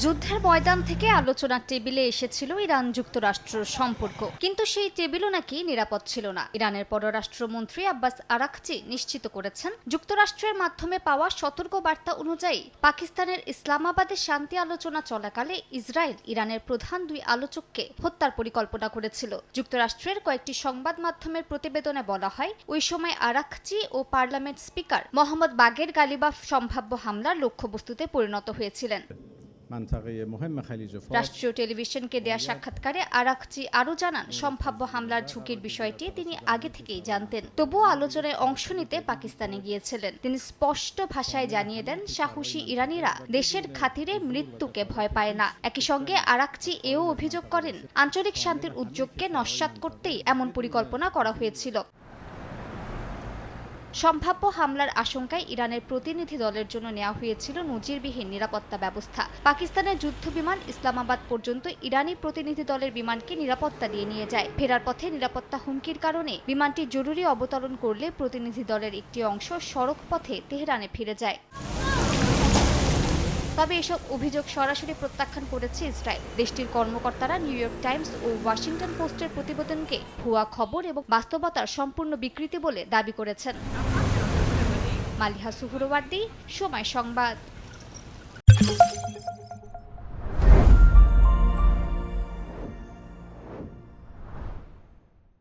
যুদ্ধের ময়দান থেকে আলোচনার টেবিলে এসেছিল ইরান যুক্তরাষ্ট্র সম্পর্ক, কিন্তু সেই টেবিলও নাকি নিরাপদ ছিল না। ইরানের পররাষ্ট্রমন্ত্রী আব্বাস আরাকচি নিশ্চিত করেছেন, যুক্তরাষ্ট্রের মাধ্যমে পাওয়া সতর্ক বার্তা অনুযায়ী পাকিস্তানের ইসলামাবাদে শান্তি আলোচনা চলাকালে ইসরায়েল ইরানের প্রধান দুই আলোচককে হত্যার পরিকল্পনা করেছিল। যুক্তরাষ্ট্রের কয়েকটি সংবাদ মাধ্যমের প্রতিবেদনে বলা হয়, ওই সময় আরাকচি ও parliament speaker Mohammad Bagher Ghalibaf সম্ভাব্য হামলার লক্ষ্যবস্তুতে পরিণত হয়েছিলেন। রাষ্ট্রীয় টেলিভিশনকে দেয়া সাক্ষাৎকারে আরাকচি আরও জানান, সম্ভাব্য হামলার ঝুঁকির বিষয়টি তিনি আগে থেকেই জানতেন, তবুও আলোচনায় অংশ নিতে পাকিস্তানে গিয়েছিলেন। তিনি স্পষ্ট ভাষায় জানিয়ে দেন, সাহসী ইরানিরা দেশের খাতিরে মৃত্যুকে ভয় পায় না। একই সঙ্গে আরাকচি এও অভিযোগ করেন, আঞ্চলিক শান্তির উদ্যোগকে নস্যাৎ করতেই এমন পরিকল্পনা করা হয়েছিল। সম্ভাব্য হামলার আশঙ্কায় ইরানের প্রতিনিধি দলের জন্য নেওয়া হয়েছিল নজিরবিহীন নিরাপত্তা ব্যবস্থা। পাকিস্তানের যুদ্ধবিমান ইসলামাবাদ পর্যন্ত ইরানি প্রতিনিধি দলের বিমানকে নিরাপত্তা দিয়ে নিয়ে যায়। ফেরার পথে নিরাপত্তা হুমকির কারণে বিমানটি জরুরি অবতরণ করলে প্রতিনিধি দলের একটি অংশ সড়ক পথে তেহরানে ফিরে যায়। তবে এসব অভিযোগ সরাসরি প্রত্যাখ্যান করেছে ইসরায়েল। দেশটির কর্মকর্তারা নিউ ইয়র্ক টাইমস ও ওয়াশিংটন পোস্টের প্রতিবেদনকে ভুয়া খবর এবং বাস্তবতার সম্পূর্ণ বিকৃতি বলে দাবি করেছেন। মালিহা সুহরওয়ার্দী, সময় সংবাদ।